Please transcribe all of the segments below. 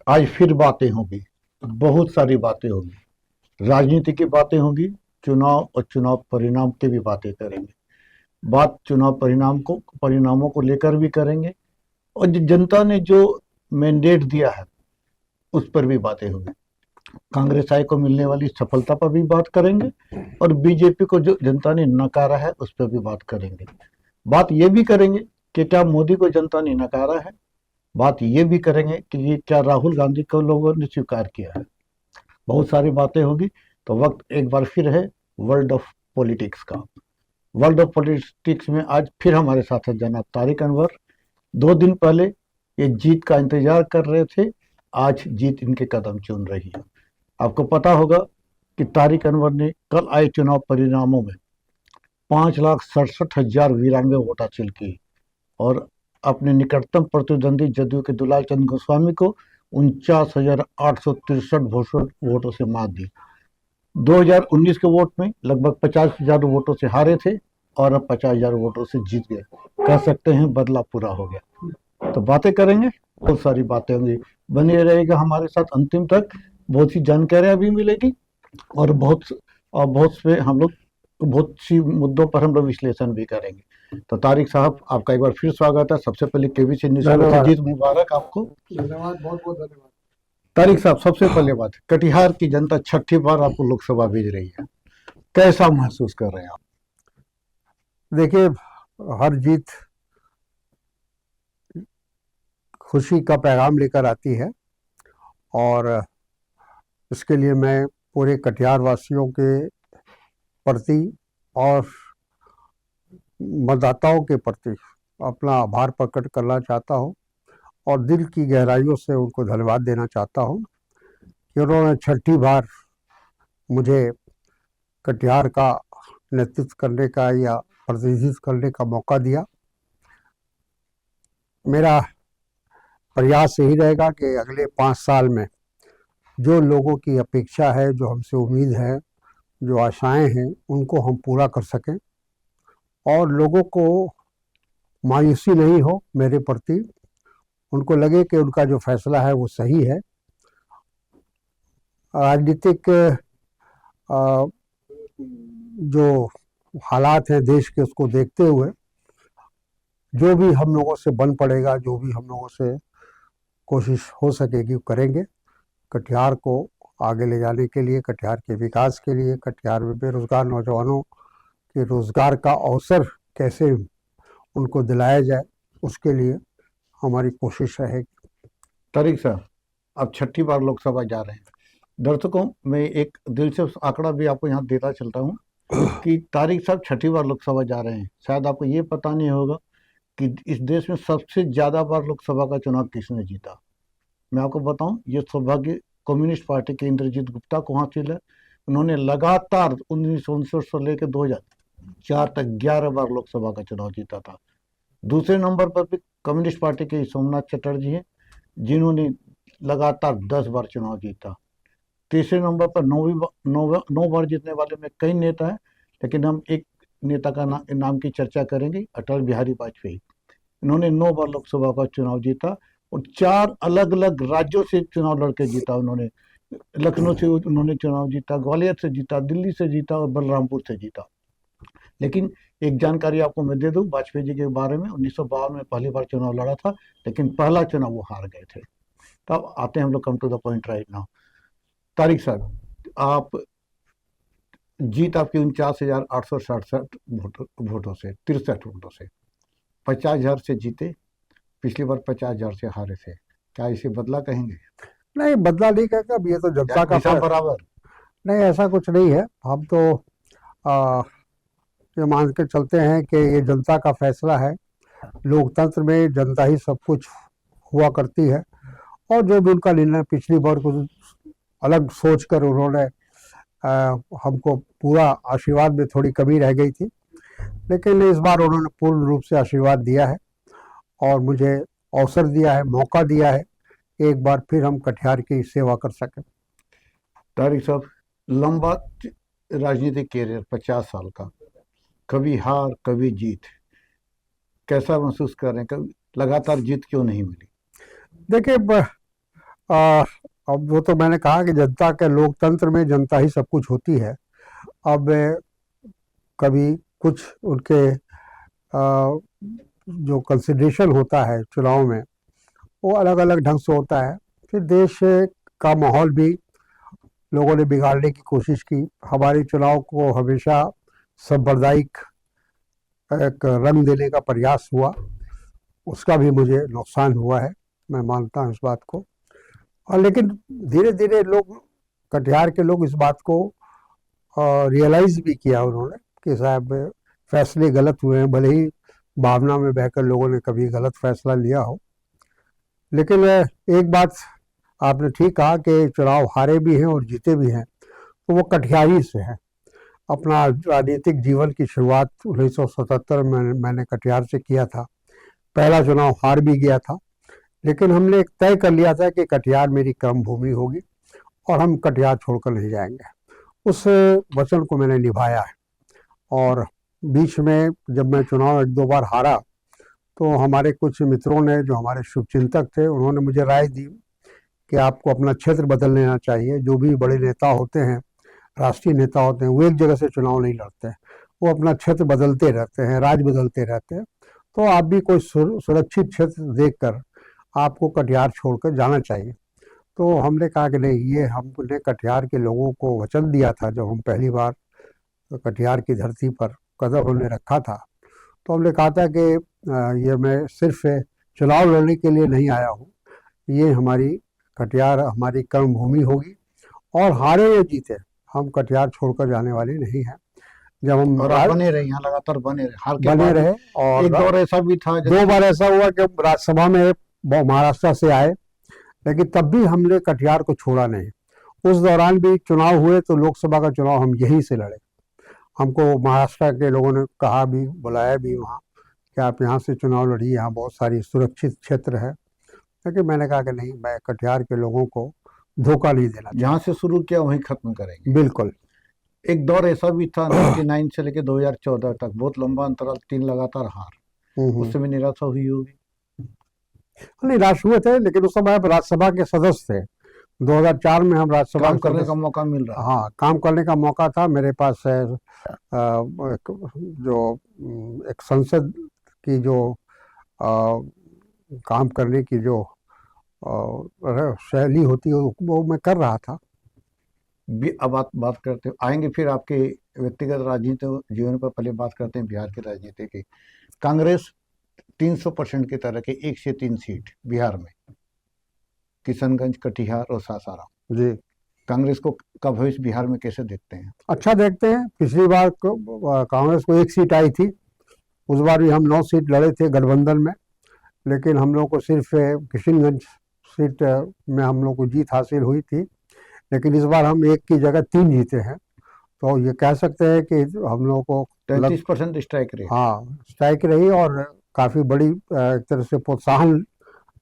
आज फिर बातें होंगी, बहुत सारी बातें होंगी। राजनीति की बातें होंगी, चुनाव और चुनाव परिणाम की भी बातें करेंगे। बात चुनाव परिणामों को लेकर भी करेंगे, और जो जनता ने जो मैंडेट दिया है उस पर भी बातें होंगी। कांग्रेस आई को मिलने वाली सफलता पर भी बात करेंगे, और बीजेपी को जो जनता ने नकारा है उस पर भी बात करेंगे। बात ये भी करेंगे कि क्या मोदी को जनता ने नकारा है। बात ये भी करेंगे कि ये क्या राहुल गांधी को लोगों ने स्वीकार किया है। बहुत सारी बातें होगी। तो वक्त एक बार फिर है वर्ल्ड ऑफ पॉलिटिक्स का। वर्ल्ड ऑफ पॉलिटिक्स में आज फिर हमारे साथ है जनाब तारिक अनवर। 2 दिन पहले ये जीत का इंतजार कर रहे थे, आज जीत इनके कदम चूम रही है। आपको पता होगा कि तारिक अनवर ने कल आए चुनाव परिणामों में 5,67,000 वीरांगे वोट हासिल की, और अपने निकटतम प्रतिद्वंदी जदयू के दुलाल चंद्र गोस्वामी को 49,863 वोटों से मात दी। 2019 के वोट में लगभग 50,000 वोटों से हारे थे, और अब 50,000 वोटों से जीत गए। कह सकते हैं बदलाव पूरा हो गया। तो बातें करेंगे, बहुत सारी बातें होंगी। बने रहेगा हमारे साथ अंतिम तक। बहुत सी जानकारियां भी मिलेगी, और बहुत से हम लोग बहुत सी मुद्दों पर हम लोग विश्लेषण भी करेंगे। तो तारिक साहब, आपका एक बार फिर स्वागत है। सबसे पहले केबीसी न्यूज़ से जीत मुबारक आपको। धन्यवाद, बहुत बहुत धन्यवाद। तारिक साहब, सबसे पहले बात, कटिहार की जनता छठी बार आपको लोकसभा भेज रही है, कैसा महसूस कर रहे हैं आप? देखिए, हर जीत खुशी का पैगाम लेकर आती है, और इसके लिए मैं पूरे कटिहार वासियों के प्रति और मतदाताओं के प्रति अपना आभार प्रकट करना चाहता हूं, और दिल की गहराइयों से उनको धन्यवाद देना चाहता हूं कि उन्होंने छठी बार मुझे कटिहार का नेतृत्व करने का या प्रतिनिधित्व करने का मौका दिया। मेरा प्रयास यही रहेगा कि अगले 5 साल में जो लोगों की अपेक्षा है, जो हमसे उम्मीद है, जो आशाएं हैं, उनको हम पूरा कर सकें, और लोगों को मायूसी नहीं हो मेरे प्रति। उनको लगे कि उनका जो फैसला है वो सही है। राजनीतिक जो हालात हैं देश के, उसको देखते हुए जो भी हम लोगों से बन पड़ेगा, जो भी हम लोगों से कोशिश हो सकेगी करेंगे, कटिहार को आगे ले जाने के लिए, कटिहार के विकास के लिए, कटिहार में बेरोजगार नौजवानों के रोजगार का अवसर कैसे उनको दिलाया जाए, उसके लिए हमारी कोशिश रहेगी। तारिक साहब, आप छठी बार लोकसभा जा रहे हैं। दर्शकों, मैं एक दिलचस्प आंकड़ा भी आपको यहाँ देता चलता हूँ कि तारिक साहब छठी बार लोकसभा जा रहे हैं। शायद आपको ये पता नहीं होगा कि इस देश में सबसे ज्यादा बार लोकसभा का चुनाव किसने जीता। मैं आपको बताऊं, ये सौभाग्य कम्युनिस्ट पार्टी के इंद्रजीत गुप्ता को हासिल है। उन्होंने लगातार 1959 से लेकर 2004 तक 11 बार लोकसभा का चुनाव जीता था। दूसरे नंबर पर भी कम्युनिस्ट पार्टी के सोमनाथ चटर्जी हैं, जिन्होंने लगातार 10 बार चुनाव जीता। तीसरे नंबर पर 9 बार जीतने वाले में कई नेता हैं, लेकिन हम एक नेता का नाम की चर्चा करेंगे, अटल बिहारी वाजपेयी। इन्होंने 9 बार लोकसभा का चुनाव जीता, और 4 अलग अलग राज्यों से चुनाव लड़के जीता उन्होंने। लखनऊ से उन्होंने चुनाव जीता, ग्वालियर से जीता, दिल्ली से जीता, और बलरामपुर से जीता। लेकिन एक जानकारी आपको मैं दे दूं वाजपेयी जी के बारे में, 1952 में पहली बार चुनाव लड़ा था, लेकिन पहला चुनाव वो हार गए थे। तब आते हैं हम लोग come to the point right now. Tariq साहब, आप जीत आपकी 49,867 वोटों से, 63 वोटों से, 50,000 से जीते। पिछली बार 50,000 से हारे थे। क्या इसे बदला कहेंगे? नहीं, बदला नहीं कहेगा, अब ये तो जनता का हिसाब बराबर। नहीं, ऐसा कुछ नहीं है। हम तो आ, ये मान के चलते हैं कि ये जनता का फैसला है। लोकतंत्र में जनता ही सब कुछ हुआ करती है, और जो भी उनका निर्णय, पिछली बार कुछ अलग सोच कर उन्होंने हमको पूरा आशीर्वाद में थोड़ी कमी रह गई थी, लेकिन इस बार उन्होंने पूर्ण रूप से आशीर्वाद दिया है, और मुझे अवसर दिया है, मौका दिया है, एक बार फिर हम कटिहार की सेवा कर सकें। तारिक साहब, लंबा राजनीतिक कैरियर 50 साल का, कभी हार कभी जीत, कैसा महसूस कर रहे हैं? कभी लगातार जीत क्यों नहीं मिली? देखिए, आ, अब वो तो मैंने कहा कि जनता के लोकतंत्र में जनता ही सब कुछ होती है। अब कभी कुछ उनके जो कंसिडरेशन होता है चुनाव में वो अलग अलग ढंग से होता है। फिर देश का माहौल भी लोगों ने बिगाड़ने की कोशिश की। हमारे चुनाव को हमेशा सांप्रदायिक एक रंग देने का प्रयास हुआ, उसका भी मुझे नुकसान हुआ है, मैं मानता हूँ इस बात को। और लेकिन धीरे धीरे लोग, कटिहार के लोग इस बात को रियलाइज भी किया उन्होंने कि साहब फैसले गलत हुए हैं, भले ही भावना में बहकर लोगों ने कभी गलत फैसला लिया हो। लेकिन एक बात आपने ठीक कहा कि चुनाव हारे भी हैं और जीते भी हैं, तो वो कटिहारी से है। अपना राजनीतिक जीवन की शुरुआत 1977 में मैंने कटिहार से किया था। पहला चुनाव हार भी गया था, लेकिन हमने एक तय कर लिया था कि कटिहार मेरी कर्म भूमि होगी और हम कटिहार छोड़कर नहीं जाएंगे। उस वचन को मैंने निभाया है। और बीच में जब मैं चुनाव एक दो बार हारा तो हमारे कुछ मित्रों ने, जो हमारे शुभचिंतक थे, उन्होंने मुझे राय दी कि आपको अपना क्षेत्र बदल लेना चाहिए। जो भी बड़े नेता होते हैं, राष्ट्रीय नेता होते हैं, वो एक जगह से चुनाव नहीं लड़ते हैं, वो अपना क्षेत्र बदलते रहते हैं, राज्य बदलते रहते हैं। तो आप भी कोई सुरक्षित क्षेत्र देखकर आपको कटिहार छोड़कर जाना चाहिए। तो हमने कहा कि नहीं, ये हमने कटिहार के लोगों को वचन दिया था जब हम पहली बार कटिहार की धरती पर कदम हमने रखा था। तो हमने कहा था कि ये मैं सिर्फ चुनाव लड़ने के लिए नहीं आया हूँ, ये हमारी कटिहार हमारी कर्म भूमि होगी और हारे या जीते हम कटिहार छोड़कर जाने वाले नहीं हैं। जब हम और आप बने रहे, यहाँ लगातार बने रहे, हार के बने बाद रहे। और एक दौर ऐसा भी था दो बार ऐसा हुआ कि राज्यसभा में महाराष्ट्र से आए, लेकिन तब भी हमने कटिहार को छोड़ा नहीं। उस दौरान भी चुनाव हुए तो लोकसभा का चुनाव हम यहीं से लड़े। हमको महाराष्ट्र के लोगों ने कहा भी, बुलाया भी वहाँ कि आप यहाँ से चुनाव लड़िए, यहाँ बहुत सारी सुरक्षित क्षेत्र है। लेकिन मैंने कहा कि नहीं, मैं कटिहार के लोगों को धोखा नहीं देना जहाँ से शुरू किया वहीं खत्म करेंगे। बिल्कुल। एक दौर ऐसा भी था 99 से लेकर 2014 तक, बहुत लंबा अंतराल, 3 लगातार हार, उससे भी निराशा हुई होगी। निराश हुए थे, लेकिन उस समय आप राज्यसभा के सदस्य थे। 2004 में हम राज्यसभा काम करने का मौका मिल रहा। हाँ, काम करने का मौका था। मेरे पास एक संसद की जो काम करने की जो शैली होती है वो मैं कर रहा था। अब बात करते आएंगे फिर आपके व्यक्तिगत राजनीतिक जीवन पर। पहले बात करते हैं बिहार की राजनीति की। कांग्रेस 300% की तरह के 1 से 3 सीट बिहार में, किशनगंज, कटिहार और सासाराम जी। कांग्रेस को का भविष्य बिहार में कैसे देखते हैं? अच्छा देखते हैं। पिछली बार कांग्रेस को 1 सीट आई थी, उस बार भी हम 9 सीट लड़े थे गठबंधन में, लेकिन हम लोग को सिर्फ किशनगंज सीट में हम लोग को जीत हासिल हुई थी। लेकिन इस बार हम 1 की जगह 3 जीते हैं, तो ये कह सकते हैं कि हम लोग को 33% स्ट्राइक रही। हाँ, स्ट्राइक रही और काफ़ी बड़ी एक तरह से प्रोत्साहन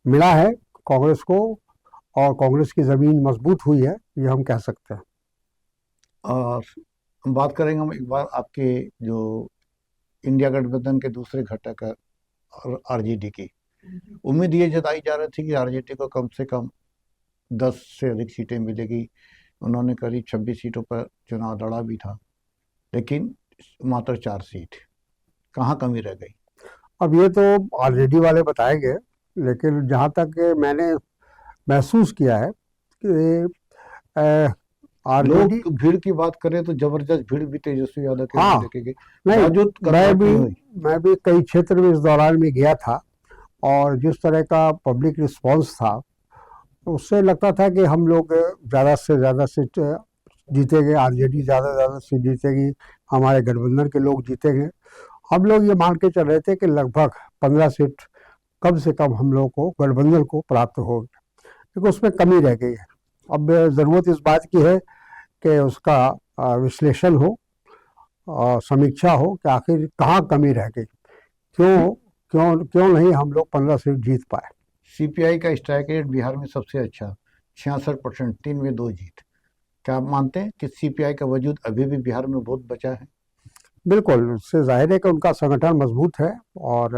मिला है कांग्रेस को, और कांग्रेस की ज़मीन मजबूत हुई है, ये हम कह सकते हैं। और हम बात करेंगे हम एक बार आपके जो इंडिया गठबंधन के दूसरे घटक आरजेडी की। उम्मीद ये जताई जा रही थी कि आरजेडी को कम से कम 10 से अधिक सीटें मिलेगी। उन्होंने करीब 26 सीटों पर चुनाव लड़ा भी था, लेकिन मात्र 4 सीट। कहाँ कमी रह गई? अब ये तो आरजेडी वाले बताएंगे, लेकिन जहाँ तक मैंने महसूस किया है कि आरजेडी, लोग भीड़ की बात करें तो जबरदस्त भीड़ भी तेजस्वी यादव के हाँ, देखेगी। नहीं, मैं भी कई क्षेत्र में इस दौरान में गया था, और जिस तरह का पब्लिक रिस्पांस था उससे लगता था कि हम लोग ज़्यादा से ज़्यादा सीट जीतेंगे, आरजेडी ज़्यादा सीट जीतेगी, हमारे गठबंधन के लोग जीतेंगे। हम लोग ये मान के चल रहे थे कि लगभग 15 सीट कम से कम हम लोग को गठबंधन को प्राप्त होगी, लेकिन उसमें कमी रह गई है। अब ज़रूरत इस बात की है कि उसका विश्लेषण हो, समीक्षा हो कि आखिर कहाँ कमी रह गई, क्यों क्यों क्यों नहीं हम लोग 15 सीट जीत पाए। सीपीआई का स्ट्राइक रेट बिहार में सबसे अच्छा 66%, 3 में 2 जीत। क्या आप मानते हैं कि सीपीआई का वजूद अभी भी बिहार में बहुत बचा है? बिल्कुल, उससे जाहिर है कि उनका संगठन मजबूत है, और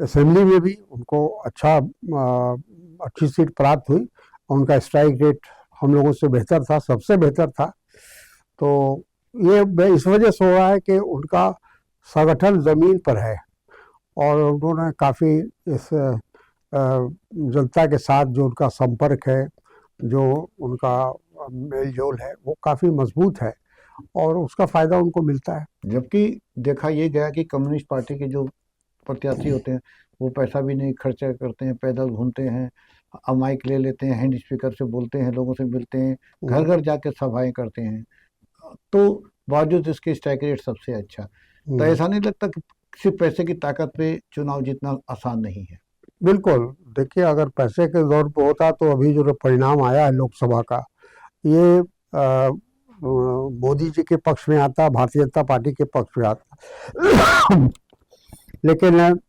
असेंबली में भी उनको अच्छा अच्छी सीट प्राप्त हुई। उनका स्ट्राइक रेट हम लोगों से बेहतर था, सबसे बेहतर था। तो ये इस वजह से हो रहा है कि उनका संगठन ज़मीन पर है और उन्होंने काफ़ी इस जनता के साथ जो उनका संपर्क है, जो उनका मेल जोल है, वो काफ़ी मजबूत है और उसका फ़ायदा उनको मिलता है। जबकि देखा ये गया कि कम्युनिस्ट पार्टी के जो प्रत्याशी होते हैं वो पैसा भी नहीं खर्चा करते हैं, पैदल घूमते हैं, माइक ले लेते हैं, हैंड स्पीकर से बोलते हैं, लोगों से मिलते हैं, घर घर जाके सभाएं करते हैं, तो बावजूद इसके स्ट्राइक रेट सबसे अच्छा। तो ऐसा नहीं लगता कि सिर्फ पैसे की ताकत पे चुनाव जीतना आसान नहीं है? बिल्कुल, देखिए अगर पैसे के जोर पे होता तो अभी जो परिणाम आया है लोकसभा का, ये मोदी जी के पक्ष में आता, भारतीय जनता पार्टी के पक्ष में आता। लेकिन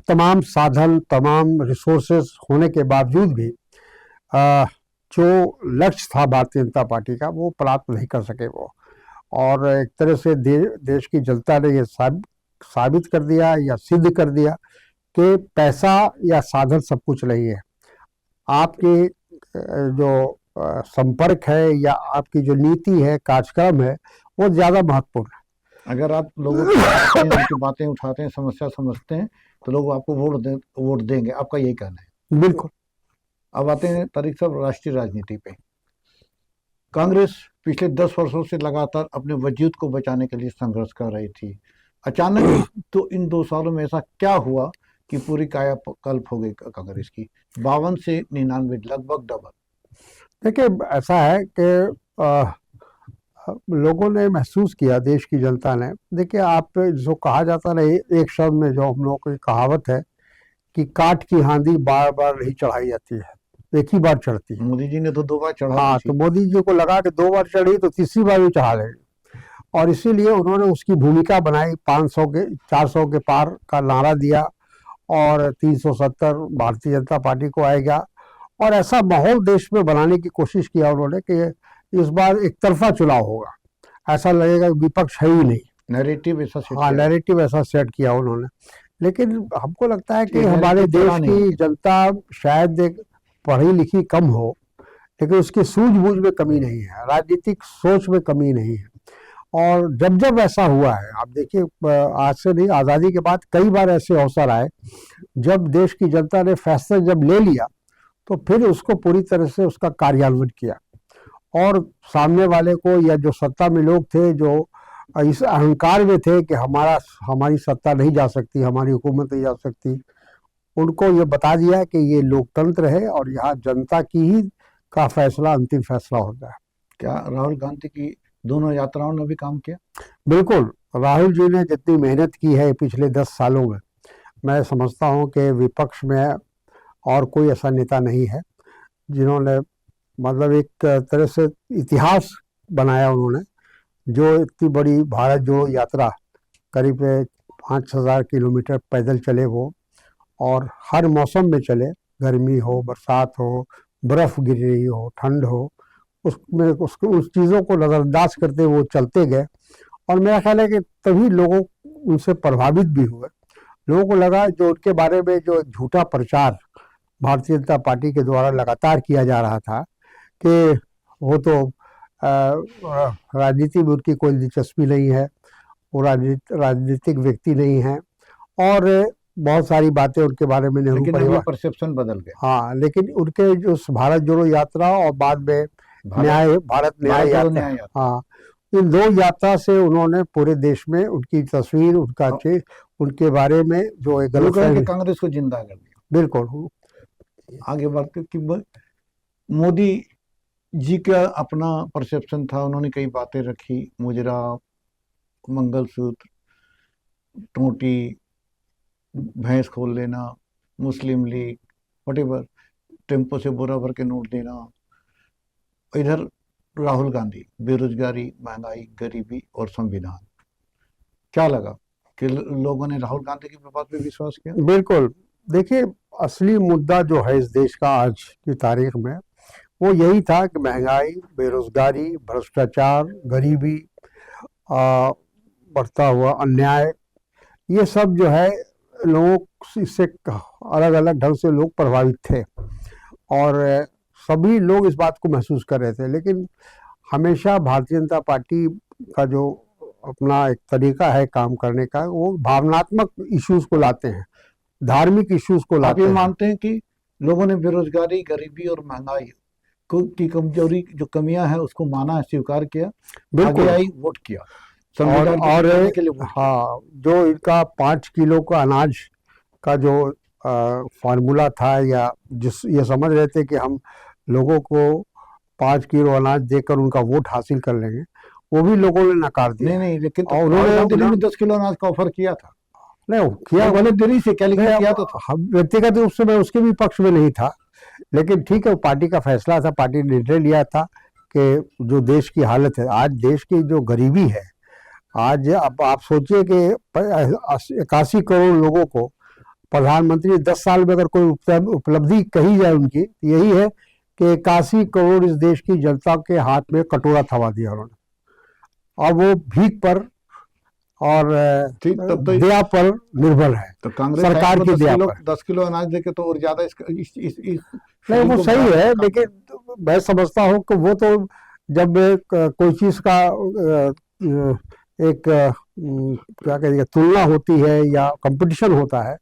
तमाम साधन, तमाम रिसोर्सेज होने के बावजूद भी जो लक्ष्य था भारतीय जनता पार्टी का वो प्राप्त नहीं कर सके वो। और एक तरह से देश की जनता ने ये साबित कर दिया या सिद्ध कर दिया कि पैसा या साधन सब कुछ नहीं है। आपके जो संपर्क है या आपकी जो नीति है, कार्यक्रम है, वो ज़्यादा महत्वपूर्ण है। अगर आप लोगों की बातें, उनकी बातें उठाते हैं, समस्या समझते हैं, तो लोग आपको वोट देंगे, आपका यही कहना है? बिल्कुल। अब आते हैं तारिक साहब राष्ट्रीय राजनीति पे। कांग्रेस पिछले 10 वर्षों से लगातार अपने वजूद को बचाने के लिए संघर्ष कर रही थी। अचानक तो इन 2 सालों में ऐसा क्या हुआ कि पूरी कायाकल्प हो गई कांग्रेस की? 52 से 99, लगभग डबल। देखिए ऐसा है कि लोगों ने महसूस किया, देश की जनता ने। देखिए आप जो कहा जाता है एक शब्द में, जो हम लोगों की कहावत है कि काठ की हांडी बार बार नहीं चढ़ाई जाती है, एक ही बार चढ़ती है। मोदी जी ने तो 2 बार चढ़ा हाँ, दी तो थी। मोदी जी को लगा कि 2 बार चढ़ी तो तीसरी बार भी चढ़ा लेंगे, और इसीलिए उन्होंने उसकी भूमिका बनाई। 500 के 400 के पार का नारा दिया और 370 भारतीय जनता पार्टी को आएगा, और ऐसा माहौल देश में बनाने की कोशिश किया उन्होंने कि इस बार एक तरफा चुनाव होगा, ऐसा लगेगा विपक्ष है ही नहीं। नैरेटिव ऐसा सेट हाँ, किया। नैरेटिव ऐसा सेट किया उन्होंने। लेकिन हमको लगता है कि ये हमारे narrative देश चला नहीं। की जनता शायद एक पढ़ी लिखी कम हो, लेकिन उसकी सूझबूझ में कमी नहीं है, राजनीतिक सोच में कमी नहीं है। और जब जब ऐसा हुआ है, आप देखिए आज से नहीं, आज़ादी के बाद कई बार ऐसे अवसर आए जब देश की जनता ने फैसला जब ले लिया तो फिर उसको पूरी तरह से उसका कार्यान्वयन किया, और सामने वाले को या जो सत्ता में लोग थे जो इस अहंकार में थे कि हमारी सत्ता नहीं जा सकती, हमारी हुकूमत नहीं जा सकती, उनको ये बता दिया कि ये लोकतंत्र है और यहाँ जनता की ही का फैसला अंतिम फैसला होता है। क्या राहुल गांधी की दोनों यात्राओं ने भी काम किया? बिल्कुल, राहुल जी ने जितनी मेहनत की है पिछले 10 सालों में, मैं समझता हूँ कि विपक्ष में और कोई ऐसा नेता नहीं है जिन्होंने मतलब एक तरह से इतिहास बनाया उन्होंने। जो इतनी बड़ी भारत जोड़ो यात्रा, करीब 5,000 किलोमीटर पैदल चले वो, और हर मौसम में चले, गर्मी हो, बरसात हो, बर्फ़ गिर रही हो, ठंड हो, उसमें उस चीज़ों को नज़रअंदाज करते वो चलते गए। और मेरा ख्याल है कि तभी लोगों उनसे प्रभावित भी हुए। लोगों को लगा जो उनके बारे में जो झूठा प्रचार भारतीय जनता पार्टी के द्वारा लगातार किया जा रहा था कि वो तो राजनीति में उनकी कोई दिलचस्पी नहीं है, वो राजनीतिक व्यक्ति नहीं है, और बहुत सारी बातें उनके बारे में नेहरू लेकिन अब ये परिवार। परसेप्शन बदल गया। हाँ, लेकिन उनके जो भारत जोड़ो यात्रा और बाद में भारत न्याय जोड़ो यात्रा, न्याय यात्रा। हाँ, इन 2 यात्रा से उन्होंने पूरे देश में उनकी तस्वीर, उनका उनके बारे में जो एक गलत कांग्रेस को जिंदा कर दिया। बिल्कुल। आगे बात कि मोदी जी का अपना परसेप्शन था, उन्होंने कई बातें रखी, मुजरा, मंगलसूत्र, टोटी, भैंस खोल लेना, मुस्लिम लीग, वटेवर, टेम्पो से बोरा भर के नोट देना। इधर राहुल गांधी, बेरोजगारी, महंगाई, गरीबी और संविधान। क्या लगा कि लोगों ने राहुल गांधी की बात पे विश्वास किया? बिल्कुल, देखिए असली मुद्दा जो है इस देश का आज की तारीख में, वो यही था कि महंगाई, बेरोजगारी, भ्रष्टाचार, गरीबी, बढ़ता हुआ अन्याय, ये सब जो है लोगों इससे अलग अलग ढंग से लोग प्रभावित थे। और सभी लोग इस बात को महसूस कर रहे थे। लेकिन हमेशा भारतीय जनता पार्टी का जो अपना एक तरीका है काम करने का, वो भावनात्मक इश्यूज को लाते हैं, धार्मिक इश्यूज को आप लाते ये हैं। मानते हैं कि लोगों ने बेरोजगारी, गरीबी और महंगाई की कमजोरी, जो कमियां हैं, उसको माना, स्वीकार किया, आगे बिल्कुल। आई, वोट किया, और संविधान को बदलने के लिए वोट किया। हाँ, जो इनका 5 किलो का अनाज का जो फार्मूला था, या जिस ये समझ रहे थे कि हम लोगों को 5 किलो अनाज देकर उनका वोट हासिल कर लेंगे, वो भी लोगों ने नकार दिया। नहीं नहीं, लेकिन तो और राहुल गांधी ने भी उन्होंने 10 किलो अनाज का ऑफर किया था। नहीं किया, भले देरी से क्या, लेकिन नहीं, किया तो था। हम व्यक्तिगत रूप से मैं उसके भी पक्ष में नहीं था, लेकिन ठीक है, वो पार्टी का फैसला था, पार्टी ने निर्णय लिया था कि जो देश की हालत है, आज देश की जो गरीबी है, आज अब आप सोचिए कि 81 करोड़ लोगों को प्रधानमंत्री 10 साल में अगर कोई उपलब्धि कही जाए उनकी, यही है कि 81 करोड़ इस देश की जनता के हाथ में कटोरा थमा दिया उन्होंने, और वो भीख पर और ठीक, तब तो दया पर निर्भर है, तो कांग्रेस सरकार को की 10 दया किलो पर। 10 किलो अनाज देके तो और ज्यादा इस नहीं, स्थिति वो को सही बढ़ा है, सकता। लेकिन मैं समझता हूँ कि वो तो जब कोई चीज का एक क्या कहेंगे तुलना होती है या कंपटीशन होता है,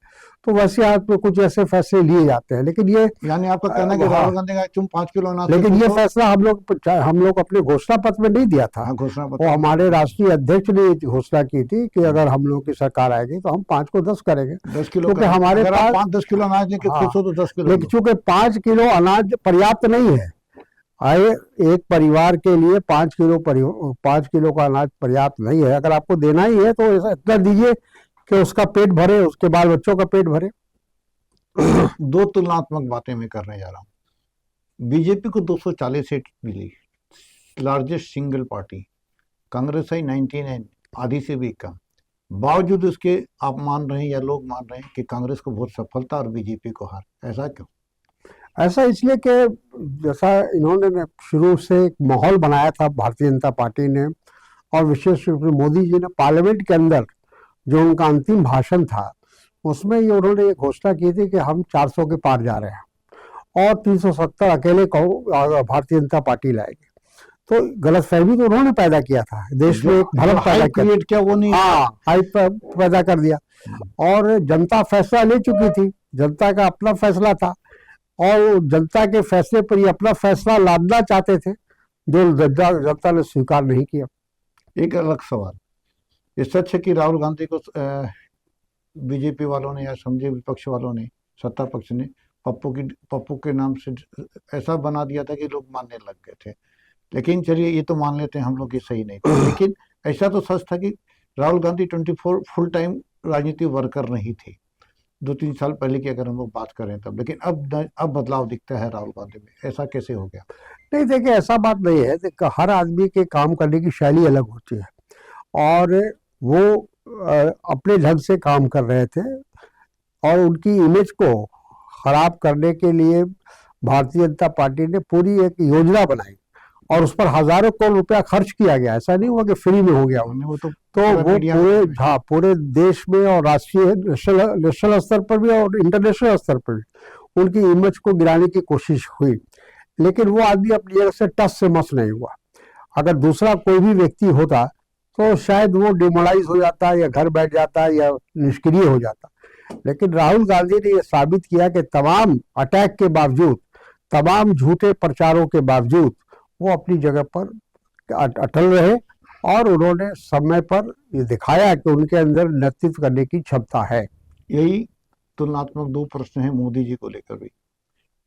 तो वैसे आप कुछ ऐसे फैसले लिए जाते हैं। लेकिन ये यानी आपका कहना है कि हाँ, राहुल गांधी का तुम 5 किलो अनाज लेकिन दे ये दो, फैसला हम लोग अपने घोषणा पत्र में नहीं दिया था। हाँ, घोषणा वो पत्र। हमारे राष्ट्रीय अध्यक्ष ने ये घोषणा की थी कि अगर हम लोग की सरकार आएगी तो हम 5 को 10 करेंगे, 10 किलो क्योंकि करेंगे। हमारे अगर आप पास 5-10 किलो अनाज लेके हाँ, खुश हो तो 10 किलो लेकिन लो। चूंकि 5 किलो अनाज पर्याप्त नहीं है, आए एक परिवार के लिए 5 किलो का अनाज पर्याप्त नहीं है। अगर आपको देना ही है तो इतना दीजिए कि उसका पेट भरे, उसके बाल बच्चों का पेट भरे। दो तुलनात्मक बातें मैं करने जा रहा हूँ। बीजेपी को 240 सीट मिली, लार्जेस्ट सिंगल पार्टी। कांग्रेस आई 99, आधी से भी कम। बावजूद उसके आप मान रहे हैं या लोग मान रहे हैं कि कांग्रेस को बहुत सफलता और बीजेपी को हार, ऐसा क्यों? ऐसा इसलिए कि जैसा इन्होंने शुरू से एक माहौल बनाया था भारतीय जनता पार्टी ने, और विशेष रूप से मोदी जी ने पार्लियामेंट के अंदर जो उनका अंतिम भाषण था, उसमें ये उन्होंने ये घोषणा की थी कि हम 400 के पार जा रहे हैं और 370 अकेले को भारतीय जनता पार्टी लाएगी। तो गलतफहमी तो उन्होंने पैदा किया था, देश में एक भ्रम पैदा किया, क्रिएट किया वो नहीं। हाँ, हाइप पैदा कर दिया। और जनता फैसला ले चुकी थी, जनता का अपना फैसला था, और जनता के फैसले पर ये अपना फैसला लादना चाहते थे, जो जनता ने स्वीकार नहीं किया। एक अलग सवाल, ये सच है कि राहुल गांधी को बीजेपी वालों ने या समझे विपक्ष वालों ने, सत्ता पक्ष ने पप्पू के नाम से ऐसा बना दिया था कि लोग मानने लग गए थे। लेकिन चलिए ये तो मान लेते हैं हम लोग, ये सही नहीं था। लेकिन ऐसा तो सच था कि राहुल गांधी 24 फुल टाइम राजनीति वर्कर नहीं थे 2-3 साल पहले की अगर हम लोग बात करें तब। लेकिन अब बदलाव दिखता है राहुल गांधी में, ऐसा कैसे हो गया? नहीं, देखिए, ऐसा बात नहीं है। हर आदमी के काम करने की शैली अलग होती है, और वो अपने ढंग से काम कर रहे थे, और उनकी इमेज को खराब करने के लिए भारतीय जनता पार्टी ने पूरी एक योजना बनाई, और उस पर हजारों करोड़ रुपया खर्च किया गया। ऐसा नहीं हुआ कि फ्री में हो गया। वो तो वो पूरे देश में और राष्ट्रीय नेशनल स्तर पर भी और इंटरनेशनल स्तर पर भी उनकी इमेज को गिराने की कोशिश हुई। लेकिन वो आदमी अपनी जगह से टस से मस नहीं हुआ। अगर दूसरा कोई भी व्यक्ति होता तो शायद वो डिमोरलाइज हो जाता, या घर बैठ जाता, या निष्क्रिय हो जाता। लेकिन राहुल गांधी ने यह साबित किया कि तमाम अटैक के बावजूद, तमाम झूठे प्रचारों के बावजूद, वो अपनी जगह पर अटल रहे, और उन्होंने समय पर ये दिखाया कि उनके अंदर नेतृत्व करने की क्षमता है। यही तुलनात्मक दो प्रश्न हैं मोदी जी को लेकर भी।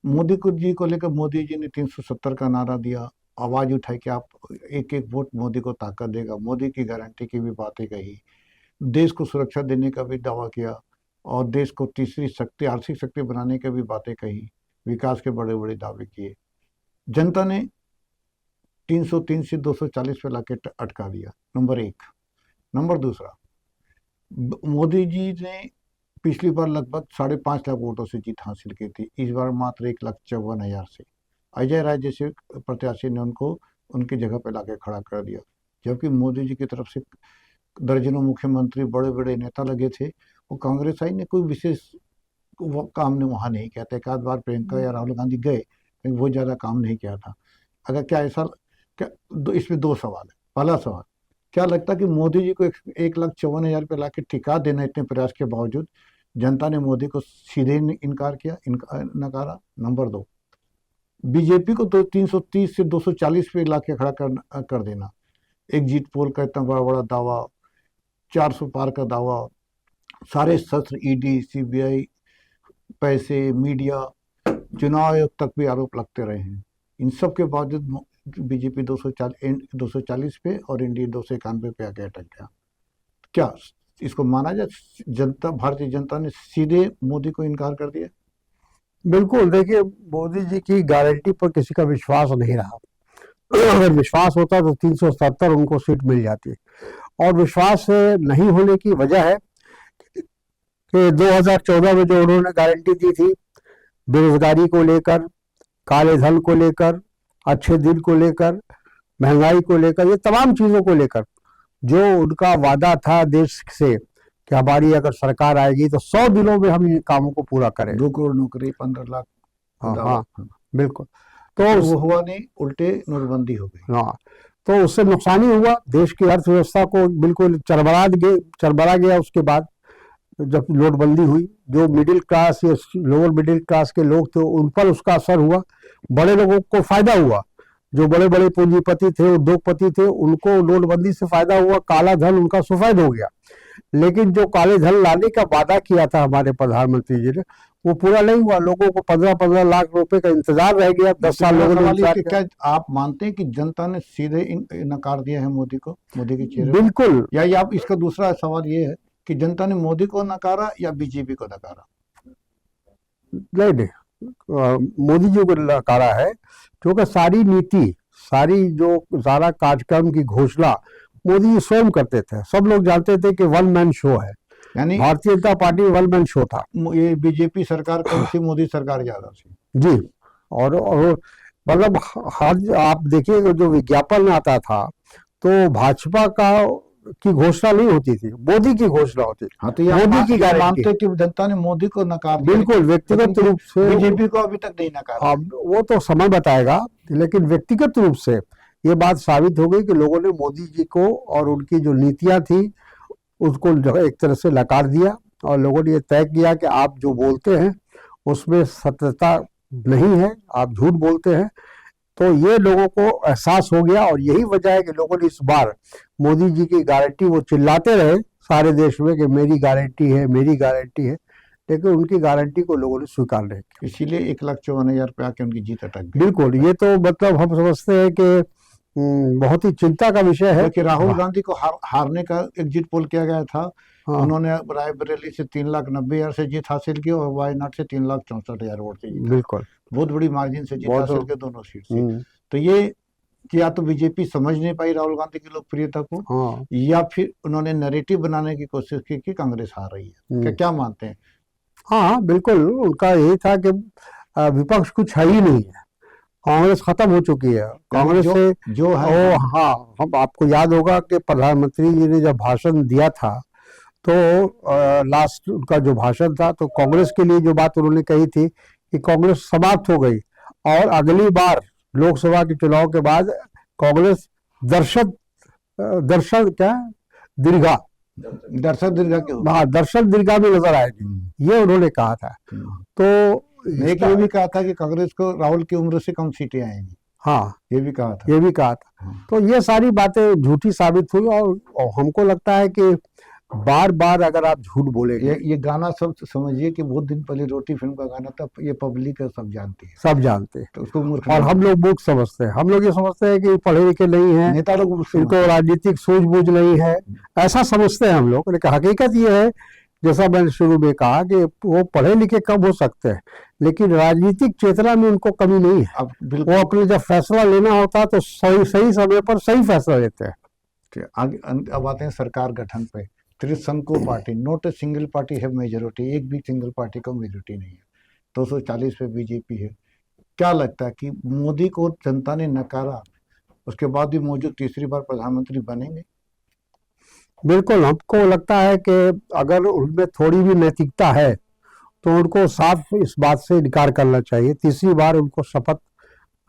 मोदी जी को लेकर मोदी जी ने 370 का नारा दिया, आवाज उठाई कि आप एक एक वोट मोदी को ताकत देगा, मोदी की गारंटी की भी बातें कही, देश को सुरक्षा देने का भी दावा किया, और देश को तीसरी शक्ति, आर्थिक शक्ति बनाने की भी बातें कही, विकास के बड़े बड़े दावे किए। जनता ने 303 से 240 पे लाके अटका दिया, नंबर एक। नंबर दूसरा, मोदी जी ने पिछली बार लगभग 5.5 लाख वोटों से जीत हासिल की थी, इस बार मात्र 1,54,000 से। अजय राय जैसे प्रत्याशी ने उनको उनकी जगह पर लाके खड़ा कर दिया। जबकि मोदी जी की तरफ से दर्जनों मुख्यमंत्री, बड़े बड़े नेता लगे थे, वो कांग्रेस आई ने कोई विशेष काम ने वहां नहीं किया था। एक आध बार प्रियंका या राहुल गांधी गए, लेकिन बहुत ज़्यादा काम नहीं किया था। अगर क्या ऐसा क्या इसमें दो सवाल है। पहला सवाल, क्या लगता है कि मोदी जी को 1,54,000 रुपये ला के टिका देना इतने प्रयास के बावजूद जनता ने मोदी को सीधे इनकार किया, नकारा? नंबर 2, बीजेपी को तो 330 से 240 पे ला के खड़ा कर देना, एग्जिट पोल का इतना बड़ा बड़ा दावा, 400 पार का दावा, सारे शस्त्र, ईडी, सीबीआई, पैसे, मीडिया, चुनाव आयोग तक भी आरोप लगते रहे हैं। इन सब के बावजूद बीजेपी 240 पे और एनडीए 291 पे आके अटक गया। क्या इसको माना जाए जनता, भारतीय जनता ने सीधे मोदी को इनकार कर दिया? बिल्कुल, देखिए मोदी जी की गारंटी पर किसी का विश्वास नहीं रहा। अगर विश्वास होता तो 370 उनको सीट मिल जाती, और विश्वास नहीं होने की वजह है कि 2014 में जो उन्होंने गारंटी दी थी बेरोजगारी को लेकर, काले धन को लेकर, अच्छे दिन को लेकर, महंगाई को लेकर, ये तमाम चीजों को लेकर जो उनका वादा था देश से कि हमारी अगर सरकार आएगी तो 100 दिनों में हम इन कामों को पूरा करें। 2 करोड़ नौकरी, 15 लाख। हाँ, बिल्कुल। तो वो हुआ नहीं, उल्टे नोटबंदी हो गई। हाँ, तो उससे नुकसान ही हुआ, देश की अर्थव्यवस्था को बिल्कुल चरमरा गया। उसके बाद जब नोटबंदी हुई, जो मिडिल क्लास या लोअर मिडिल क्लास के लोग थे उन पर उसका असर हुआ, बड़े लोगों को फायदा हुआ, जो बड़े बड़े पूंजीपति थे, उद्योगपति थे, उनको नोटबंदी से फायदा हुआ, काला धन उनका सफेद हो गया। लेकिन जो काले धन लाने का वादा किया था हमारे प्रधानमंत्री जी ने, वो पूरा नहीं हुआ। लोगों को 15-15 लाख रुपए का इंतजार रह गया। 10 साल लोगों ने इंतजार किया। क्या आप मानते हैं कि जनता ने सीधे नकार दिया है मोदी को, मोदी के चेहरे? बिल्कुल। या आप इसका दूसरा सवाल ये है कि जनता ने मोदी को नकारा या बीजेपी को नकारा? नहीं, मोदी जी को नकारा है, क्योंकि सारी नीति, सारा कार्यक्रम की घोषणा मोदी जी स्वयं करते थे। सब लोग जानते थे कि वन मैन शो है, यानी Bharatiya Janata party one man show था। ये बीजेपी सरकार कम थी, मोदी सरकार ज्यादा थी जी। और मतलब हर आप देखिए जो विज्ञापन आता था तो भाजपा की घोषणा नहीं होती थी, मोदी की घोषणा होती थी। हाँ, तो मोदी की गारंटी। मानते कि जनता ने मोदी को नकार दिया? बिल्कुल, व्यक्तिगत रूप से बीजेपी को अभी तक नहीं नकारा। वो तो समय बताएगा, लेकिन व्यक्तिगत रूप से ये बात साबित हो गई कि लोगों ने मोदी जी को और उनकी जो नीतियां थी उसको एक तरह से नकार दिया, और लोगों ने ये तय किया कि आप जो बोलते हैं उसमें सत्यता नहीं है, आप झूठ बोलते हैं। तो ये लोगों को एहसास हो गया, और यही वजह है कि लोगों ने इस बार मोदी जी की गारंटी, वो चिल्लाते रहे सारे देश में कि मेरी गारंटी है, मेरी गारंटी है, लेकिन उनकी गारंटी को लोगों ने स्वीकार नहीं किया। इसीलिए 1,54,000 पे आके उनकी जीत अटक गई। बिल्कुल, ये तो मतलब हम समझते हैं कि बहुत ही चिंता का विषय है कि राहुल गांधी को हारने का एग्जिट पोल किया गया था। हाँ। उन्होंने रायबरेली से 3,90,000 से जीत हासिल की और वायनाड से 3,64,000 वोट से जीता। बिल्कुल, बहुत बड़ी मार्जिन से जीत हासिल की दोनों सीट से। तो ये कि या तो बीजेपी समझ नहीं पाई राहुल गांधी की लोकप्रियता को, हाँ। या फिर उन्होंने नैरेटिव बनाने की कोशिश की कि कांग्रेस हार रही है। क्या मानते हैं? हाँ, बिल्कुल, उनका यही था कि विपक्ष कुछ है ही नहीं है, कांग्रेस खत्म हो चुकी है। कांग्रेस से जो है हाँ, हम आपको याद होगा कि प्रधानमंत्री जी ने जब भाषण दिया था तो लास्ट उनका जो भाषण था, तो कांग्रेस के लिए जो बात उन्होंने कही थी कि कांग्रेस समाप्त हो गई, और अगली बार लोकसभा के चुनाव के बाद कांग्रेस दर्शक दीर्घा में नजर आएगी, ये उन्होंने कहा था। तो ये भी कहा था कि कांग्रेस को राहुल की उम्र से कम सीटें आएंगी। हाँ, ये भी कहा था। तो ये सारी बातें झूठी साबित हुई, और हमको लगता है कि बार बार अगर आप झूठ बोलेंगे। ये गाना सब समझिए कि बहुत दिन पहले रोटी फिल्म का गाना था, ये पब्लिक सब जानती है, सब जानते हैं, तो उसको मूर्ख, और हम लोग मूर्ख समझते हैं। हम लोग ये समझते हैं कि पढ़े लिखे नहीं है, नेता लोग, इनको राजनीतिक सूझबूझ नहीं है, ऐसा समझते हैं हम लोग। लेकिन हकीकत ये है, जैसा मैंने शुरू में कहा, कि वो पढ़े लिखे कम हो सकते हैं, लेकिन राजनीतिक चेतना में उनको कमी नहीं है। वो अपने जब फैसला लेना होता है तो सही समय पर सही फैसला लेते हैं। आगे अब आते हैं सरकार गठन पे। त्रिशंकु party, not a single party है मेजोरिटी, एक भी सिंगल पार्टी का मेजोरिटी नहीं है। 240 पे बीजेपी है। क्या लगता है कि मोदी को जनता ने नकारा, उसके बाद भी मोदी तीसरी बार प्रधानमंत्री बनेंगे? बिल्कुल, हमको लगता है कि अगर उनमें थोड़ी भी नैतिकता है तो उनको साफ इस बात से इनकार करना चाहिए, तीसरी बार उनको शपथ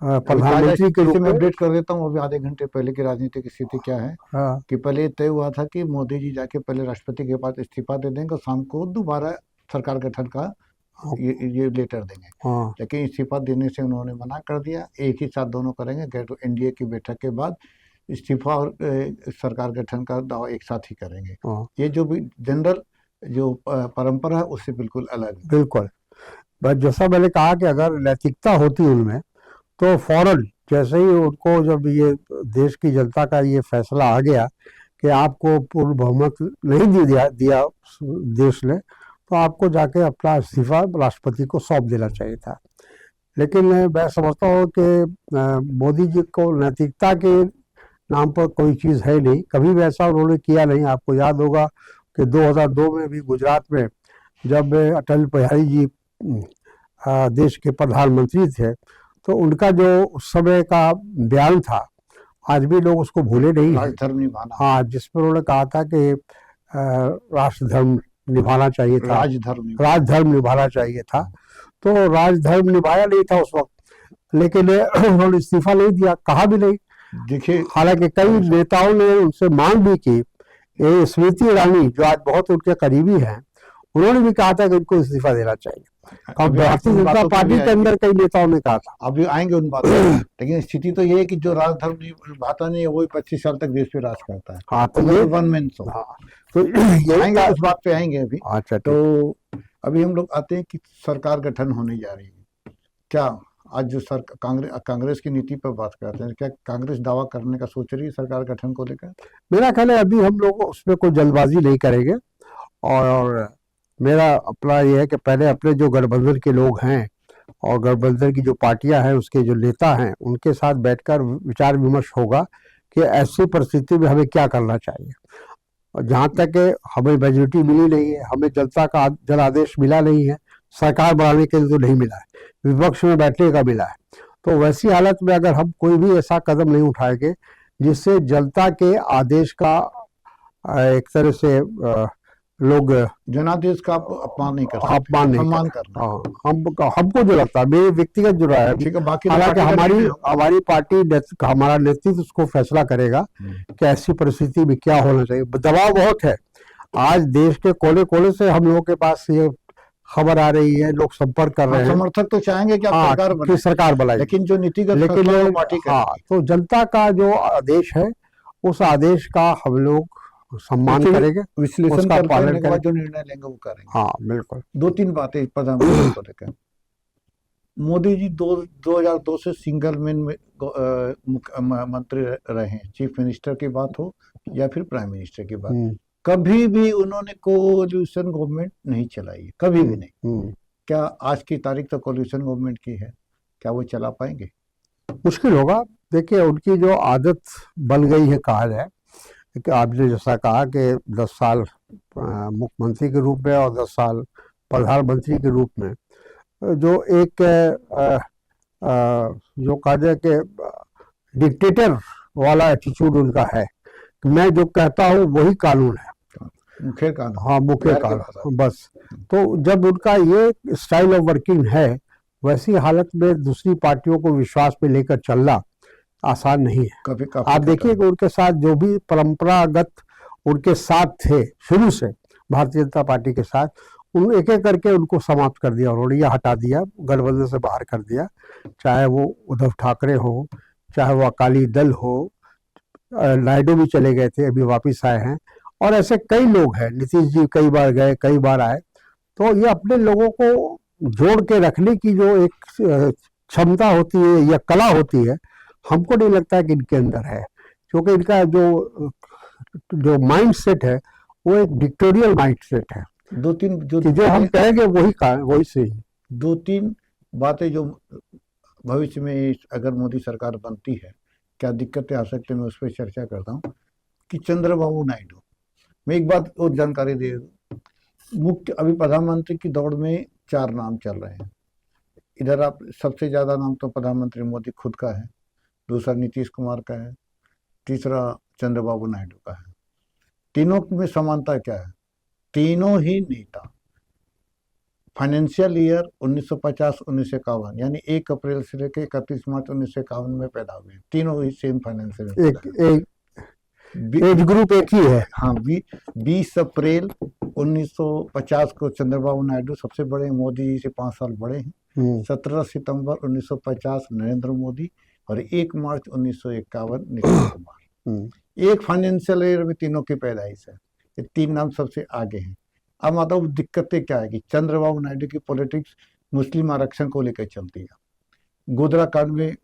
प्रधानमंत्री के रूप मैं में। अपडेट कर देता हूँ, अभी आधे घंटे पहले की राजनीतिक स्थिति क्या है। हाँ कि पहले तय हुआ था कि मोदी जी जाके पहले राष्ट्रपति के पास इस्तीफा दे देंगे और शाम को दोबारा सरकार गठन का ये लेटर देंगे। हाँ लेकिन इस्तीफा देने से उन्होंने मना कर दिया, एक ही साथ दोनों करेंगे, एनडीए की बैठक के बाद इस्तीफा और सरकार गठन का दावा एक साथ ही करेंगे। हाँ ये जो भी जनरल जो परंपरा है उससे बिल्कुल अलग है। बिल्कुल। बस जैसा मैंने कहा कि अगर नैतिकता होती उनमें तो फौरन जैसे ही उनको, जब ये देश की जनता का ये फैसला आ गया कि आपको पूर्ण बहुमत नहीं दिया देश ने, तो आपको जाके अपना इस्तीफा राष्ट्रपति को सौंप देना चाहिए था। लेकिन मैं समझता हूँ कि मोदी जी को नैतिकता के नाम पर कोई चीज़ है नहीं, कभी भी ऐसा उन्होंने किया नहीं। आपको याद होगा कि 2002 में भी गुजरात में जब अटल बिहारी जी देश के प्रधानमंत्री थे, तो उनका जो उस समय का बयान था आज भी लोग उसको भूले नहीं हैं। राजधर्म निभाना। हाँ, जिसमें उन्होंने कहा था कि राष्ट्रधर्म निभाना चाहिए था, राजधर्म निभाना चाहिए था। तो राजधर्म निभाया नहीं था उस वक्त, लेकिन उन्होंने इस्तीफा नहीं दिया, कहा भी नहीं। देखिए, हालांकि कई नेताओं ने उनसे मांग भी की। ये स्मृति ईरानी जो आज बहुत उनके करीबी हैं, उन्होंने भी कहा था कि उनको इस्तीफा देना चाहिए। और भारतीय जनता पार्टी के अंदर कई नेताओं ने कहा था। अभी आएंगे उन बातों पर। लेकिन स्थिति तो ये है कि जो राजधर्म निभाता नहीं है वही 25 साल तक देश पे राज करता है। हाँ, तो ये वन मैन शो। तो आएंगे, उस बात पे आएंगे अभी। अच्छा, तो अभी हम लोग आते हैं कि सरकार गठन होने जा रही है। क्या आज जो कांग्रेस की नीति पर बात करते हैं, क्या कांग्रेस दावा करने का सोच रही है सरकार गठन को लेकर? मेरा ख्याल है अभी हम लोग उसमें कोई जल्दबाजी नहीं करेंगे। और मेरा अपना ये है कि पहले अपने जो गठबंधन के लोग हैं और गठबंधन की जो पार्टियां हैं उसके जो नेता हैं उनके साथ बैठकर विचार विमर्श होगा कि ऐसी परिस्थिति में हमें क्या करना चाहिए। और जहाँ तक हमें मेजोरिटी मिली नहीं है, हमें जनता का जनादेश मिला नहीं है, सरकार बनाने के लिए तो नहीं मिला है, विपक्ष में बैठने का मिला है। तो वैसी हालत में अगर हम कोई भी ऐसा कदम नहीं उठाएंगे जिससे जनता के आदेश का एक तरह से लोग जनादेश का अपमान नहीं कर सकते, अपमान नहीं सम्मान करना। हमको जो लगता है, मेरे व्यक्तिगत जो रहा है, ठीक है, बाकी हालांकि हमारी पार्टी हमारा नेतृत्व उसको फैसला करेगा कि ऐसी परिस्थिति में क्या होना चाहिए। दबाव बहुत है, आज देश के कोने कोने से हम लोगों के पास ये खबर आ रही है, लोग संपर्क कर रहे हैं। समर्थक तो चाहेंगे कि सरकार बनाए, लेकिन जो नीतिगत पार्टी तो जनता का जो आदेश है उस आदेश का हम लोग सम्मान करेंगे, विश्लेषण करने के बाद जो निर्णय लेंगे वो करेंगे। हाँ बिल्कुल। 2-3 बातें प्रधानमंत्री को लेकर। मोदी जी 2002 से सिंगल मैन में मंत्री रहे हैं, चीफ मिनिस्टर की बात हो या फिर प्राइम मिनिस्टर की बात, कभी भी उन्होंने कोलिशन गवर्नमेंट नहीं चलाई, कभी भी नहीं। क्या आज की तारीख तो कोलिशन गवर्नमेंट की है, क्या वो चला पाएंगे? मुश्किल होगा। देखिए, उनकी जो आदत बन गई है, कहा जाए कि आपने जैसा कहा कि 10 साल मुख्यमंत्री के रूप में और 10 साल प्रधानमंत्री के रूप में, जो एक जो कहा जाए कि डिक्टेटर वाला एटीट्यूड उनका है, मैं जो कहता हूँ वही कानून है, मुख्य कानून। हाँ, मुख्य कानून, बस। तो जब उनका ये स्टाइल ऑफ वर्किंग है, वैसी हालत में दूसरी पार्टियों को विश्वास में लेकर चलना आसान नहीं है। आप देखिए कि उनके साथ जो भी परंपरागत उनके साथ थे शुरू से, भारतीय जनता पार्टी के साथ, उन एक एक करके उनको समाप्त कर दिया उन्होंने, या हटा दिया, गठबंधन से बाहर कर दिया। चाहे वो उद्धव ठाकरे हो, चाहे वो अकाली दल हो, नायडू भी चले गए थे, अभी वापिस आए हैं, और ऐसे कई लोग हैं, नीतीश जी कई बार गए, कई बार आए। तो ये अपने लोगों को जोड़ के रखने की जो एक क्षमता होती है या कला होती है, हमको नहीं लगता है कि इनके अंदर है, क्योंकि इनका जो माइंड सेट है वो एक डिक्टेरियल माइंड सेट है। 2-3 जो हम कहेंगे वही सही। 2-3 बातें जो भविष्य में अगर मोदी सरकार बनती है क्या दिक्कतें आ सकती है, मैं उस पर चर्चा करता हूँ। कि चंद्रबाबू नायडू, मैं एक बात और जानकारी दे दूं, मुख्य अभी प्रधानमंत्री की दौड़ में 4 नाम चल रहे हैं। इधर आप सबसे ज्यादा नाम तो प्रधानमंत्री मोदी खुद का है, दूसरा नीतीश कुमार का है, तीसरा चंद्रबाबू नायडू का है। तीनों में समानता क्या है? तीनों ही नेता फाइनेंशियल ईयर 1950-1951 यानी 1 अप्रैल से लेकर 31 मार्च 1951 में पैदा हुए हैं, तीनों ही सेम फाइनेंशियल एक एज ग्रुप एक ही है। हाँ, 20 अप्रैल 1950 को चंद्रबाबू नायडू सबसे बड़े, मोदी जी से 5 साल बड़े हैं। 17 सितंबर 1950 नरेंद्र मोदी, और 1 मार्च 1951 नीतीश कुमार। एक फाइनेंशियल ईयर में तीनों की पैदाइश है, ये 3 नाम सबसे आगे हैं। अब मतलब दिक्कतें क्या है कि चंद्रबाबू नायडू की पॉलिटिक्स मुस्लिम आरक्षण को लेकर चलती है। गोधरा कांड में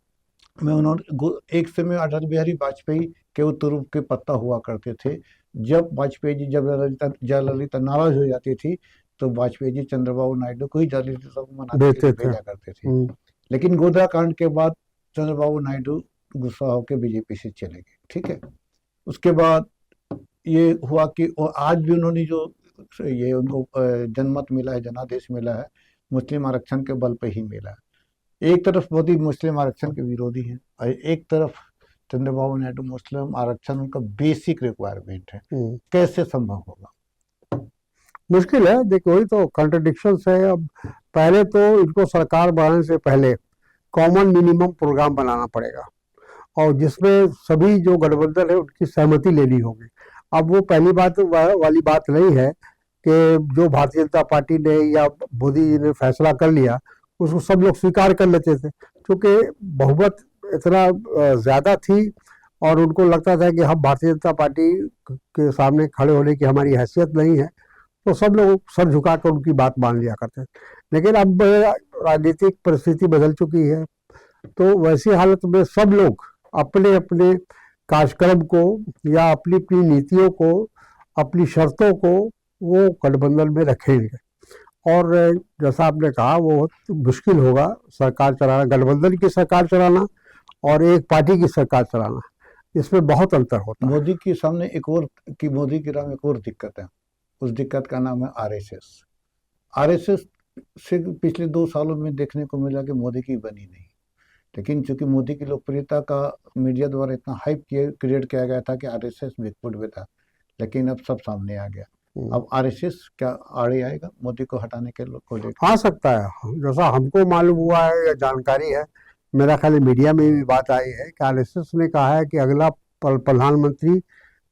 उन्होंने एक समय अटल बिहारी वाजपेयी के वो तुरुप के पत्ता हुआ करते थे। जब वाजपेयी जी, जब जयललिता नाराज हो जाती थी तो वाजपेयी जी चंद्रबाबू नायडू को ही जयललिता को मनाने के लिए भेजा करते थे। लेकिन गोधरा कांड के बाद चंद्रबाबू नायडू गुस्सा होकर बीजेपी से चले गए, ठीक है। उसके बाद ये हुआ कि आज भी उन्होंने जो ये उनको जनमत मिला है, जनादेश मिला है, मुस्लिम आरक्षण के बल पे ही मिला है। एक तरफ मोदी मुस्लिम आरक्षण के विरोधी हैं और एक तरफ चंद्रबाबू नायडू मुस्लिम आरक्षण उनका बेसिक रिक्वायरमेंट है। कैसे संभव होगा? मुश्किल है। देखो, वही तो कॉन्ट्रडिक्शन है। अब पहले तो इनको सरकार बनाने से पहले कॉमन मिनिमम प्रोग्राम बनाना पड़ेगा, और जिसमें सभी जो गठबंधन है उनकी सहमति लेनी होगी। अब वो पहली बात वाली बात नहीं है कि जो भारतीय जनता पार्टी ने या मोदी जी ने फैसला कर लिया उसको सब लोग स्वीकार कर लेते थे, क्योंकि बहुमत इतना ज्यादा थी और उनको लगता था कि हम भारतीय जनता पार्टी के सामने खड़े होने की हमारी हैसियत नहीं है, तो सब लोग सर झुकाकर उनकी बात मान लिया करते। लेकिन अब राजनीतिक परिस्थिति बदल चुकी है, तो वैसी हालत में सब लोग अपने अपने कार्यक्रम को या अपनी अपनी नीतियों को, अपनी शर्तों को वो गठबंधन में रखेंगे। और जैसा आपने कहा, वो मुश्किल होगा सरकार चलाना, गठबंधन की सरकार चलाना और एक पार्टी की सरकार चलाना, इसमें बहुत अंतर होता है। मोदी के सामने मोदी की राह में एक और दिक्कत है। उस दिक्कत का नाम है आरएसएस। आरएसएस से पिछले 2 सालों में देखने को मिला कि मोदी की बनी नहीं, लेकिन चूंकि मोदी की लोकप्रियता का मीडिया द्वारा इतना हाइप क्रिएट किया गया था कि आरएसएस बैकफुट में था, लेकिन अब सब सामने आ गया। अब आरएसएस क्या आड़े आएगा मोदी को हटाने के को लेकर? आ सकता है। जैसा हमको मालूम हुआ है या जानकारी है, मेरा ख्याल मीडिया में भी बात आई है कि आरएसएस ने कहा है कि अगला प्रधानमंत्री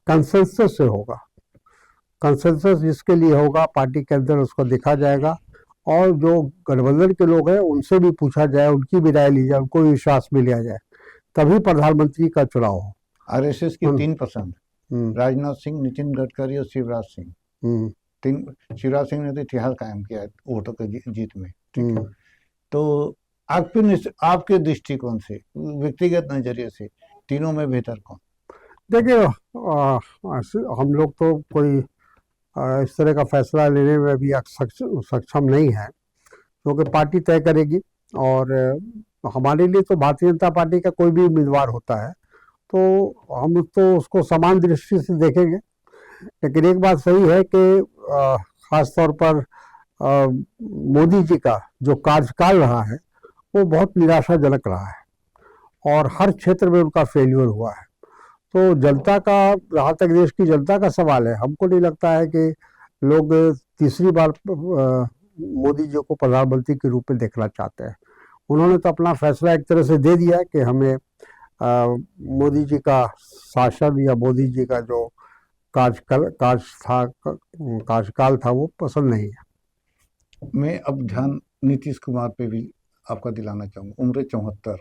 कंसेंसस से होगा। कंसेंसस जिसके लिए होगा पार्टी के अंदर उसको देखा जाएगा, और जो गठबंधन के लोग हैं उनसे भी पूछा जाए, उनकी भी राय ली जाए, उनको भी विश्वास में लिया जाए, तभी प्रधानमंत्री का चुनाव हो। आरएसएस की 3 पसंद, राजनाथ सिंह, नितिन गडकरी और शिवराज सिंह। शिवराज सिंह ने तो इतिहास कायम किया है वोटों के जीत में, ठीक है। तो आपके दृष्टिकोण से, व्यक्तिगत नजरिए से, तीनों में बेहतर कौन? देखिए, हम लोग तो कोई इस तरह का फैसला लेने में भी सक्षम नहीं है, क्योंकि पार्टी तय करेगी। और हमारे लिए तो भारतीय जनता पार्टी का कोई भी उम्मीदवार होता है तो हम तो उसको समान दृष्टि से देखेंगे। लेकिन एक बात सही है कि खास तौर पर मोदी जी का जो कार्यकाल रहा है वो बहुत निराशाजनक रहा है और हर क्षेत्र में उनका फेल्यूर हुआ है। तो जनता का, जहाँ तक देश की जनता का सवाल है, हमको नहीं लगता है कि लोग तीसरी बार मोदी जी को प्रधानमंत्री के रूप में देखना चाहते हैं। उन्होंने तो अपना फैसला एक तरह से दे दिया कि हमें मोदी जी का शासन या मोदी जी का जो कार्यकाल था वो पसंद नहीं है। मैं अब ध्यान नीतीश कुमार पे भी आपका दिलाना चाहूँगा। उम्र 74,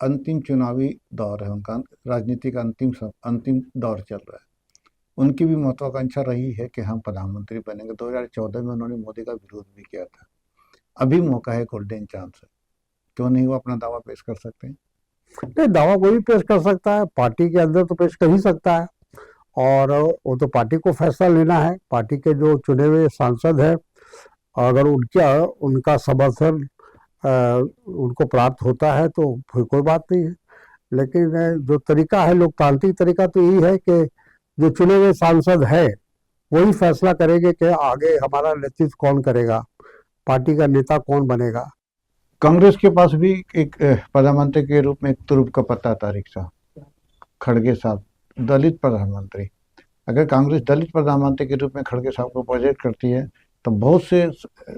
अंतिम चुनावी दौर है उनका, राजनीति का अंतिम दौर चल रहा है। उनकी भी महत्वाकांक्षा रही है कि हम प्रधानमंत्री बनेंगे। 2014 में उन्होंने मोदी का विरोध भी किया था। अभी मौका है, गोल्डन चांस है, क्यों नहीं वो अपना दावा पेश कर सकते हैं? नहीं, दावा कोई भी पेश कर सकता है, पार्टी के अंदर तो पेश कर ही सकता है, और वो तो पार्टी को फैसला लेना है। पार्टी के जो चुने हुए सांसद हैं, अगर उनका समर्थन उनको प्राप्त होता है तो फिर कोई बात नहीं है। लेकिन जो तरीका है, लोकतांत्रिक तरीका तो यही है कि जो चुने हुए सांसद है वही फैसला करेंगे कि आगे हमारा नेतृत्व कौन करेगा, पार्टी का नेता कौन बनेगा। कांग्रेस के पास भी एक प्रधानमंत्री के रूप में एक तुरुप का पत्ता था, रिक्शा खड़गे साहब, दलित प्रधानमंत्री। अगर कांग्रेस दलित प्रधानमंत्री के रूप में खड़गे साहब को प्रोजेक्ट करती है तो बहुत से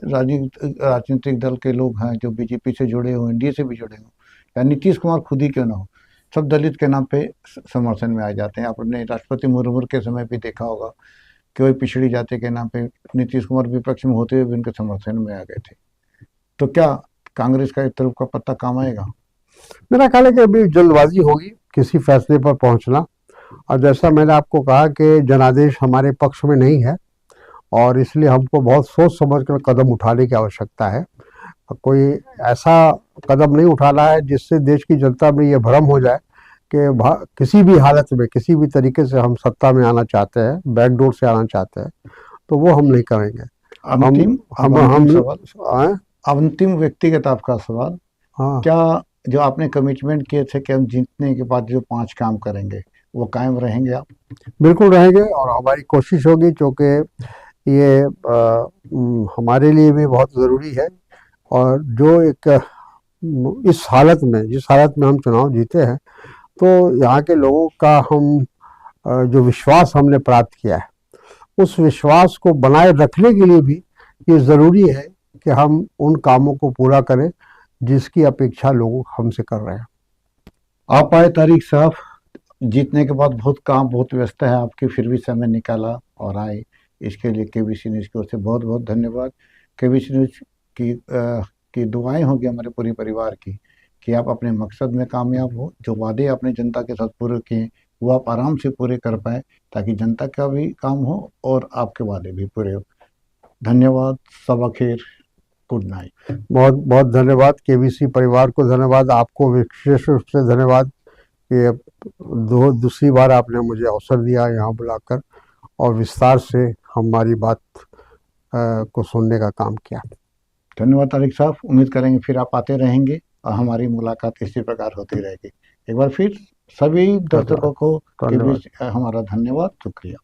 राजनीतिक दल के लोग हैं जो बीजेपी से जुड़े हो, एनडीए से भी जुड़े हो, या नीतीश कुमार खुद ही क्यों ना हो, सब दलित के नाम पे समर्थन में आ जाते हैं। आपने राष्ट्रपति मुर्मू के समय भी देखा होगा कि वही पिछड़ी जाति के नाम पे नीतीश कुमार विपक्ष में होते हुए भी उनके समर्थन में आ गए थे। तो क्या कांग्रेस का एक तरफ का पत्ता काम आएगा? मेरा ख्याल है कि अभी जल्दबाजी होगी किसी फैसले पर पहुंचना, और जैसा मैंने आपको कहा कि जनादेश हमारे पक्ष में नहीं है, और इसलिए हमको बहुत सोच समझ कर कदम उठाने की आवश्यकता है। कोई ऐसा कदम नहीं उठाना है जिससे देश की जनता में ये भ्रम हो जाए कि किसी भी हालत में, किसी भी तरीके से हम सत्ता में आना चाहते हैं, बैकडोर से आना चाहते हैं, तो वो हम नहीं करेंगे। अंतिम व्यक्तिगत आपका सवाल, हाँ, क्या जो आपने कमिटमेंट किए थे कि हम जीतने के बाद जो 5 काम करेंगे वो कायम रहेंगे आप? बिल्कुल रहेंगे, और हमारी कोशिश होगी, क्योंकि ये हमारे लिए भी बहुत ज़रूरी है। और जो एक इस हालत में, जिस हालत में हम चुनाव जीते हैं, तो यहाँ के लोगों का हम जो विश्वास हमने प्राप्त किया है, उस विश्वास को बनाए रखने के लिए भी ये ज़रूरी है कि हम उन कामों को पूरा करें जिसकी अपेक्षा लोग हमसे कर रहे हैं। आप आए तारिक साहब, जीतने के बाद बहुत काम, बहुत व्यस्त है आपकी, फिर भी समय निकाला और आए, इसके लिए केबीसी न्यूज़ की ओर से बहुत बहुत धन्यवाद। केबीसी न्यूज़ की दुआएं होगी हमारे पूरे परिवार की कि आप अपने मकसद में कामयाब हो, जो वादे आपने जनता के साथ पूरे किए वो आप आराम से पूरे कर पाए, ताकि जनता का भी काम हो और आपके वादे भी पूरे हो। धन्यवाद, सबा खैर, गुड नाइट। बहुत बहुत धन्यवाद केबीसी परिवार को, धन्यवाद आपको विशेष रूप से धन्यवाद कि दूसरी बार आपने मुझे अवसर दिया यहाँ बुलाकर और विस्तार से हमारी बात को सुनने का काम किया। धन्यवाद तारिक साहब, उम्मीद करेंगे फिर आप आते रहेंगे और हमारी मुलाकात इसी प्रकार होती रहेगी। एक बार फिर सभी दर्शकों को हमारा धन्यवाद, शुक्रिया।